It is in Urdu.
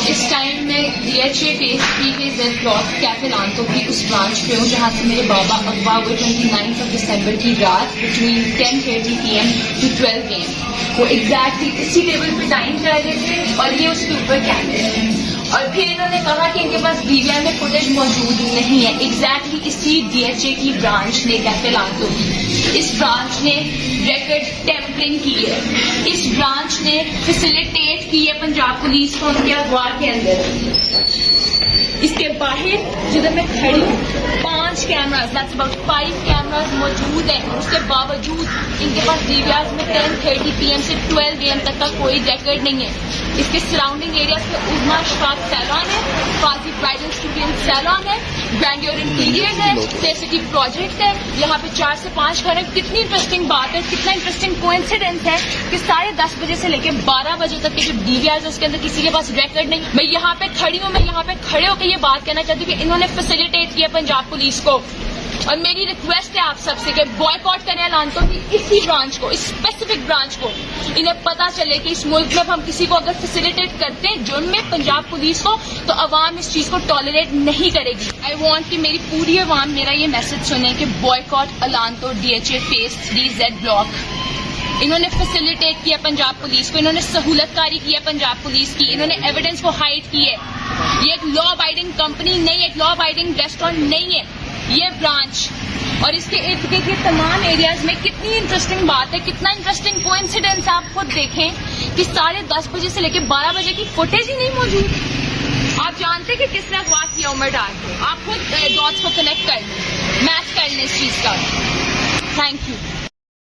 اس ٹائم میں DHA phase 3 کے زیڈ بلاک کیفے لانتو کی اس برانچ پہ ہوں جہاں سے میرے بابا اغوا ہوئے 29 دسمبر کی رات بٹوین 10:30 PM to 12 AM. وہ ایگزیکٹلی اسی ٹیبل پہ ٹائم کر رہے تھے اور یہ اس کے اوپر کیمرے ہیں. اور پھر انہوں نے کہا کہ ان کے پاس DVR میں فوٹیج موجود نہیں ہے. ایگزیکٹلی اسی DHA کی برانچ نے کیفے لانتو کی اس برانچ نے ریکارڈ ٹیمپرنگ کی ہے. اس برانچ نے فیسیلیٹیٹ کی ہے پنجاب پولیس کو ان کے اغوا کے اندر. اس کے باہر جدھر میں کھڑی ہوں 5 کیمراز دیٹس اباؤٹ 5 کیمراز موجود ہیں. اس کے باوجود ان کے پاس DVRs میں 10:30 PM سے 12 AM تک کا کوئی ریکارڈ نہیں ہے. اس کے سراؤنڈنگ ایریاز میں عظما اشفاق سیلان ہے, قاضی برائڈل اسٹوڈینٹ سیلان ہے, گرینڈیور انٹیریئر ہے, سیف سٹی پروجیکٹ ہے. یہاں پہ 4 سے 5 گھر ہیں. کتنی انٹرسٹنگ بات ہے, کتنا انٹرسٹنگ کوئنسیڈنس ہے کہ 10:30 بجے سے لے کے 12 بجے تک کے جو DVRs ہے اس کے اندر کسی کے پاس ریکارڈ نہیں. میں یہاں پہ کھڑی ہوں, میں یہاں پہ کھڑے ہو کے یہ بات کہنا چاہتی ہوں کہ انہوں نے فیسیلیٹیٹ کیا پنجاب پولیس کو. اور میری ریکویسٹ ہے آپ سب سے کہ بوائکاٹ کریں لانتوں کی اسی برانچ کو, اس اسپیسیفک برانچ کو. انہیں پتا چلے کہ اس ملک میں ہم کسی کو اگر فیسیلیٹیٹ کرتے ہیں جرم میں پنجاب پولیس کو, تو عوام اس چیز کو ٹالریٹ نہیں کرے گی. آئی وانٹ کہ میری پوری عوام میرا یہ میسج سنیں کہ بوائکاٹ الانتو DHA phase 3 زیڈ بلاک. انہوں نے فیسیلیٹیٹ کیا پنجاب پولیس کو, انہوں نے سہولت کاری کی ہے پنجاب پولیس کی, انہوں نے ایویڈنس کو ہائڈ کی ہے. یہ ایک لا ابائڈنگ کمپنی نہیں ہے, ایک لا ابائڈنگ ریسٹورینٹ نہیں ہے یہ برانچ. اور اس کے ارد گرد یہ تمام ایریاز میں کتنی انٹرسٹنگ بات ہے, کتنا انٹرسٹنگ کوئنسیڈنس. آپ خود دیکھیں کہ 10:30 بجے سے لے کے 12 بجے کی فوٹیج ہی نہیں موجود. آپ جانتے کہ کس نے اغوا کیا عمر ڈار کو. آپ خود ڈاٹس کو کنیکٹ کر لیں, میچ کر لیں اس چیز کا. Thank you.